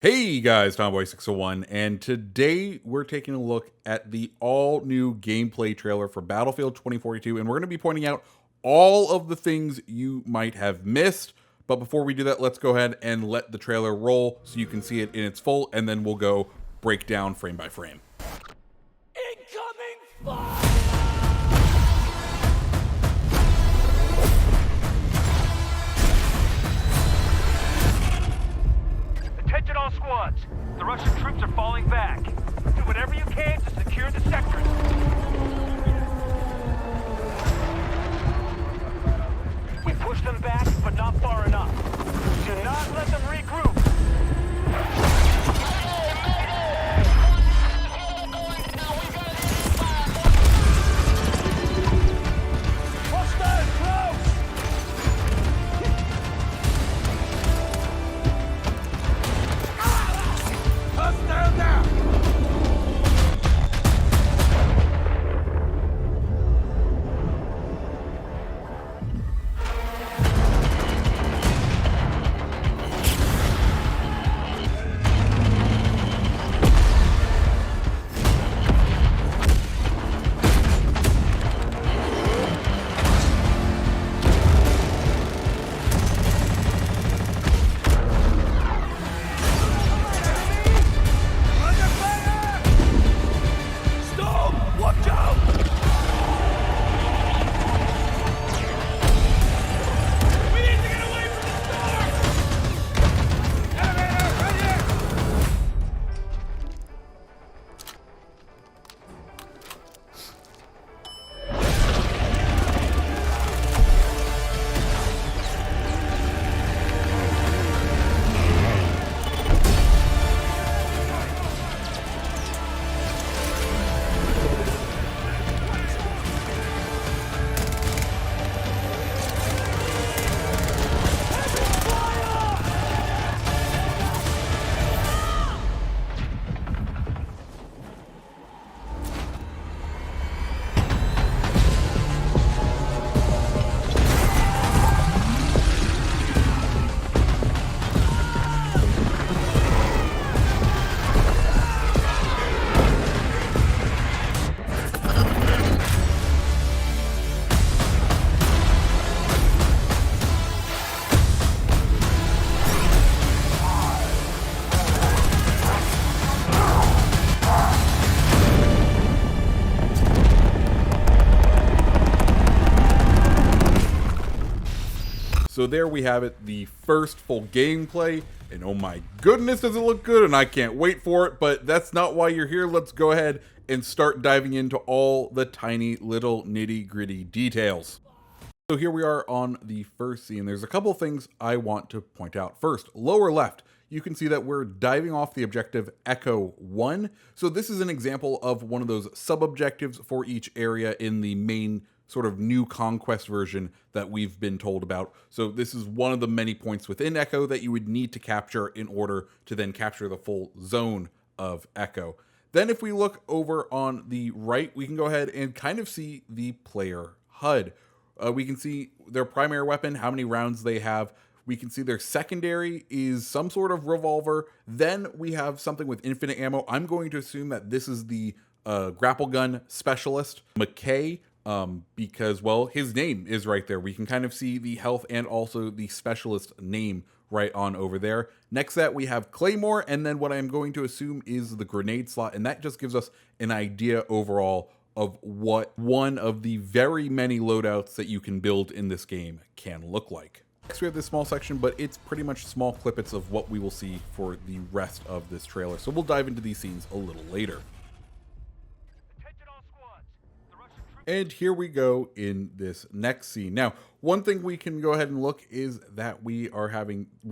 Hey guys, Tomboy601, and today we're taking a look at the all-new gameplay trailer for Battlefield 2042, and we're going to be pointing out all of the things you might have missed. But before we do that, let's go ahead and let the trailer roll so you can see it in its full, and then we'll go break down frame by frame. Incoming fire! Attention all squads. The Russian troops are falling back. Do whatever you can to secure the sectors. We push them back, but not far enough. Do not let them regroup. Hostile close! Hostile down! Stop! Watch out! We need to get away from the storm! Elevator, right here! So there we have it, the first full gameplay, and oh my goodness does it look good, and I can't wait for it, but that's not why you're here. Let's go ahead and start diving into all the tiny little nitty-gritty details. So here we are on the first scene. There's a couple things I want to point out. First, lower left, you can see that we're diving off the objective Echo 1. So this is an example of one of those sub-objectives for each area in the main sort of new conquest version that we've been told about. So this is one of the many points within Echo that you would need to capture in order to then capture the full zone of Echo. Then if we look over on the right, we can go ahead and kind of see the player HUD. We can see their primary weapon, how many rounds they have. We can see their secondary is some sort of revolver. Then we have something with infinite ammo. I'm going to assume that this is the grapple gun specialist, McKay, because, well, his name is right there. We can kind of see the health and also the specialist name right on over there. Next to that, we have Claymore, and then what I'm going to assume is the grenade slot, and that just gives us an idea overall of what one of the very many loadouts that you can build in this game can look like. Next, we have this small section, but it's pretty much small clippets of what we will see for the rest of this trailer. So we'll dive into these scenes a little later. Attention all squads. The Russian troops And here we go in this next scene. Now, one thing we can go ahead and look is that we're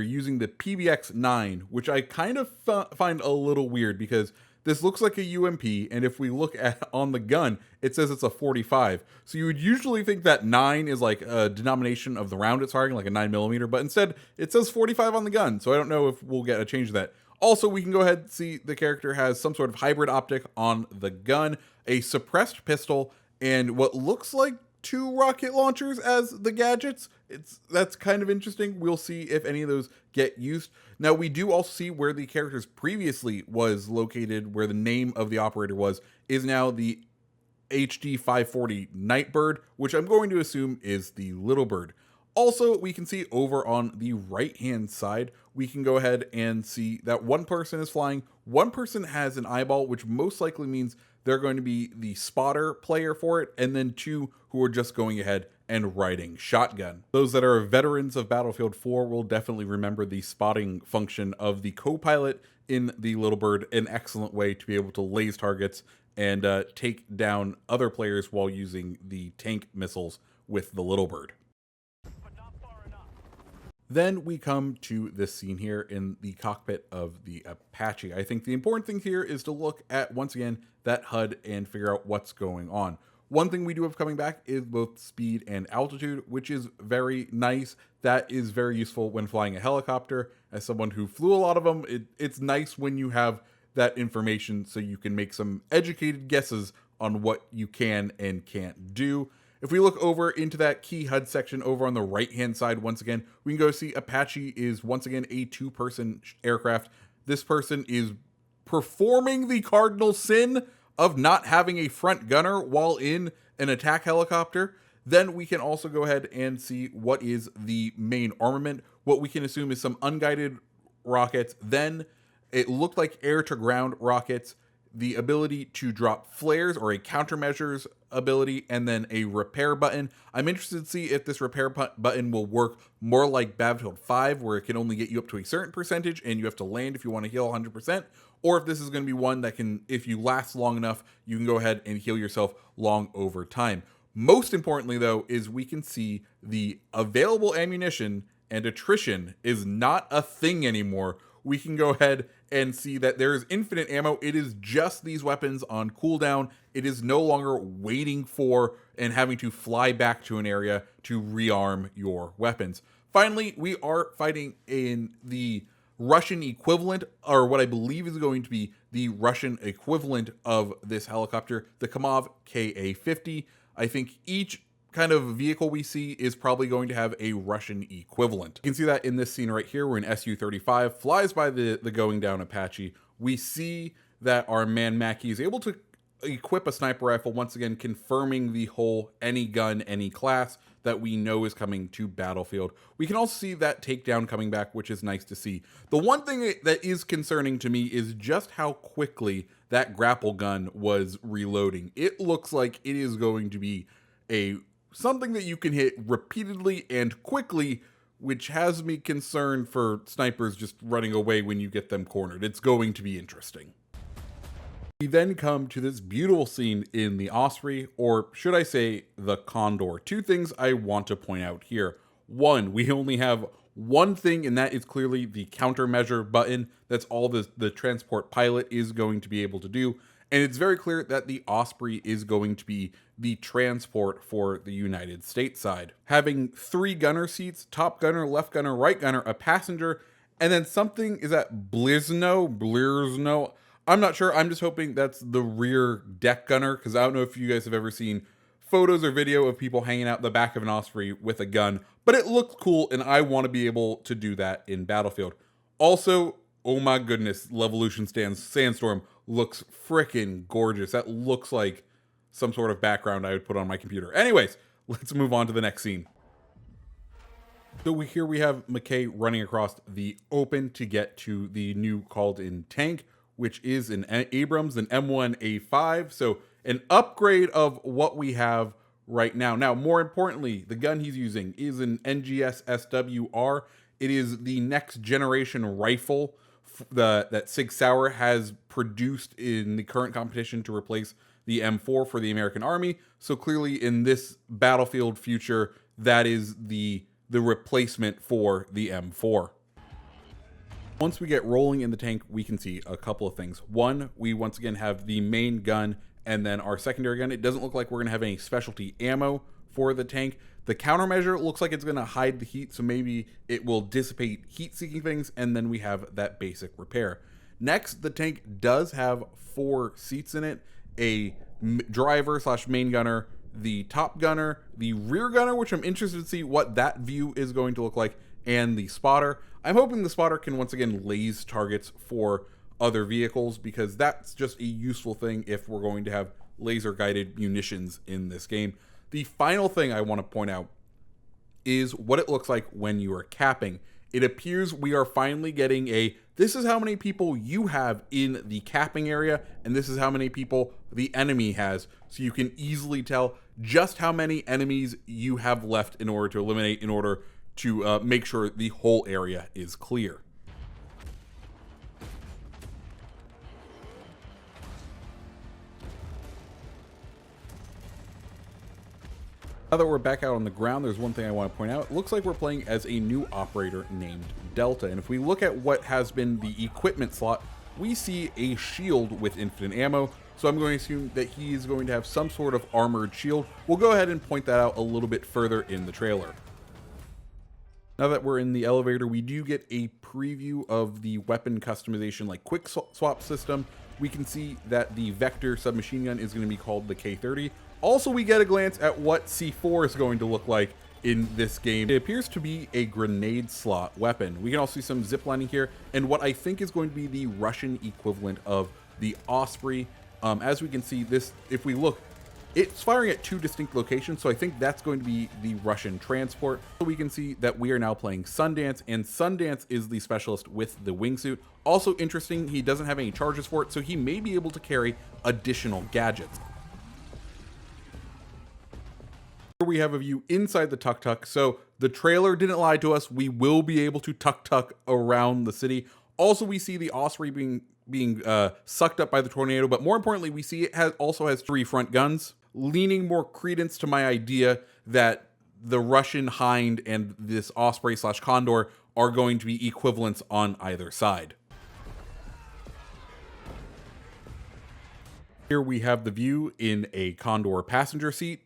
using the PBX-9, which I kind of find a little weird because this looks like a UMP, and if we look at on the gun, it says it's a 45. So you would usually think that 9 is like a denomination of the round it's firing, like a 9mm, but instead it says 45 on the gun. So I don't know if we'll get a change to that. Also, we can go ahead and see the character has some sort of hybrid optic on the gun, a suppressed pistol, and what looks like 2 rocket launchers as the gadgets. That's kind of interesting. We'll see if any of those get used. Now, we do also see where the characters previously was located, where the name of the operator was, is now the HD 540 Nightbird, which I'm going to assume is the Little Bird. Also, we can see over on the right-hand side, we can go ahead and see that one person is flying, one person has an eyeball, which most likely means they're going to be the spotter player for it, and then two who are just going ahead and riding shotgun. Those that are veterans of Battlefield 4 will definitely remember the spotting function of the co-pilot in the Little Bird, an excellent way to be able to laze targets and take down other players while using the tank missiles with the Little Bird. Then we come to this scene here in the cockpit of the Apache. I think the important thing here is to look at, once again, that HUD and figure out what's going on. One thing we do have coming back is both speed and altitude, which is very nice. That is very useful when flying a helicopter. As someone who flew a lot of them, it's nice when you have that information so you can make some educated guesses on what you can and can't do. If we look over into that key HUD section over on the right-hand side, once again, we can go see Apache is once again a two-person aircraft. This person is performing the cardinal sin of not having a front gunner while in an attack helicopter. Then we can also go ahead and see what is the main armament. What we can assume is some unguided rockets. Then it looked like air-to-ground rockets, the ability to drop flares or a countermeasures ability, and then a repair button. I'm interested to see if this repair button will work more like Battlefield 5, where it can only get you up to a certain percentage and you have to land if you want to heal 100%, or if this is going to be one that can, if you last long enough, you can go ahead and heal yourself long over time. Most importantly, though, is we can see the available ammunition and attrition is not a thing anymore. We can go ahead and see that there is infinite ammo. It is just these weapons on cooldown. It is no longer waiting for and having to fly back to an area to rearm your weapons. Finally, we are fighting in the Russian equivalent, or what I believe is going to be the Russian equivalent of this helicopter, the Kamov Ka-50. I think each kind of vehicle we see is probably going to have a Russian equivalent. You can see that in this scene right here, where an Su-35 flies by the going down Apache. We see that our man Mackie is able to equip a sniper rifle, once again confirming the whole any gun, any class that we know is coming to Battlefield. We can also see that takedown coming back, which is nice to see. The one thing that is concerning to me is just how quickly that grapple gun was reloading. It looks like it is going to be something that you can hit repeatedly and quickly, which has me concerned for snipers just running away when you get them cornered. It's going to be interesting. We then come to this beautiful scene in the Osprey, or should I say the Condor. Two things I want to point out here. One, we only have one thing, and that is clearly the countermeasure button. That's all the transport pilot is going to be able to do. And it's very clear that the Osprey is going to be the transport for the United States side. Having 3 gunner seats, top gunner, left gunner, right gunner, a passenger, and then something, is that Blirzno? I'm not sure. I'm just hoping that's the rear deck gunner, because I don't know if you guys have ever seen photos or video of people hanging out the back of an Osprey with a gun, but it looks cool, and I want to be able to do that in Battlefield. Also, oh my goodness, Levolution Sandstorm looks freaking gorgeous. That looks like some sort of background I would put on my computer. Anyways, let's move on to the next scene. So here we have McKay running across the open to get to the new called-in tank, which is an Abrams, an M1A5. So an upgrade of what we have right now. Now, more importantly, the gun he's using is an NGS SWR. It is the next generation rifle that Sig Sauer has produced in the current competition to replace the M4 for the American Army. So clearly in this Battlefield future, that is the replacement for the M4. Once we get rolling in the tank, we can see a couple of things. One, we once again have the main gun and then our secondary gun. It doesn't look like we're going to have any specialty ammo for the tank. The countermeasure looks like it's going to hide the heat, so maybe it will dissipate heat-seeking things, and then we have that basic repair. Next, the tank does have 4 seats in it, a driver/main gunner, the top gunner, the rear gunner, which I'm interested to see what that view is going to look like, and the spotter. I'm hoping the spotter can once again laze targets for other vehicles, because that's just a useful thing if we're going to have laser guided munitions in this game. The final thing I want to point out is what it looks like when you are capping. It appears we are finally getting this is how many people you have in the capping area, and this is how many people the enemy has. So you can easily tell just how many enemies you have left in order to eliminate, in order to make sure the whole area is clear. Now that we're back out on the ground, there's one thing I want to point out. It looks like we're playing as a new operator named Delta. And if we look at what has been the equipment slot, we see a shield with infinite ammo. So I'm going to assume that he is going to have some sort of armored shield. We'll go ahead and point that out a little bit further in the trailer. Now that we're in the elevator, we do get a preview of the weapon customization, like quick swap system. We can see that the Vector submachine gun is going to be called the K30. Also, we get a glance at what C4 is going to look like in this game. It appears to be a grenade slot weapon. We can also see some ziplining here, and what I think is going to be the Russian equivalent of the Osprey. As we can see, this, if we look, it's firing at two distinct locations, so I think that's going to be the Russian transport. So we can see that we are now playing Sundance, and Sundance is the specialist with the wingsuit. Also interesting, he doesn't have any charges for it, so he may be able to carry additional gadgets. Here we have a view inside the tuk-tuk. So the trailer didn't lie to us. We will be able to tuk-tuk around the city. Also, we see the Osprey being sucked up by the tornado, but more importantly, we see it also has 3 front guns, leaning more credence to my idea that the Russian Hind and this Osprey / Condor are going to be equivalents on either side. Here we have the view in a Condor passenger seat.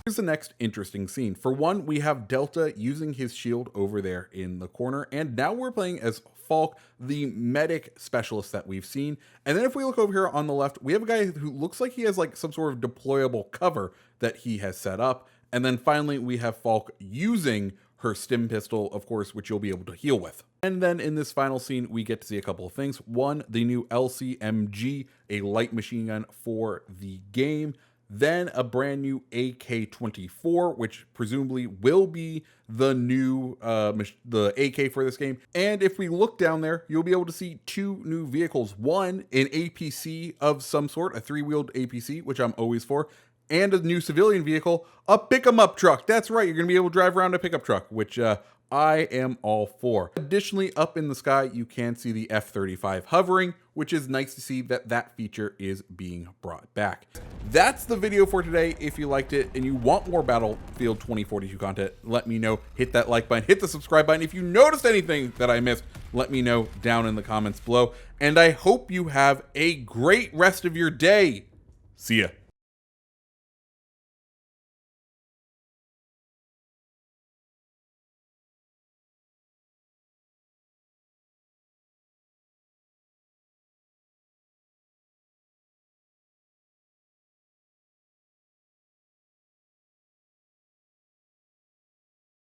Here's the next interesting scene. For one, we have Delta using his shield over there in the corner, and now we're playing as Falk, the medic specialist that we've seen. And then if we look over here on the left, we have a guy who looks like he has like some sort of deployable cover that he has set up. And then finally, we have Falk using her stim pistol, of course, which you'll be able to heal with. And then in this final scene, we get to see a couple of things. One, the new LCMG, a light machine gun for the game. Then a brand new AK-24, which presumably will be the new the AK for this game. And if we look down there, you'll be able to see 2 new vehicles. One, an APC of some sort, a 3-wheeled APC, which I'm always for, and a new civilian vehicle, a pick-em-up truck. That's right, you're going to be able to drive around a pickup truck, which I am all for. Additionally, up in the sky, you can see the F-35 hovering, which is nice to see that that feature is being brought back. That's the video for today. If you liked it and you want more Battlefield 2042 content, let me know. Hit that like button, hit the subscribe button. If you noticed anything that I missed, let me know down in the comments below. And I hope you have a great rest of your day. See ya.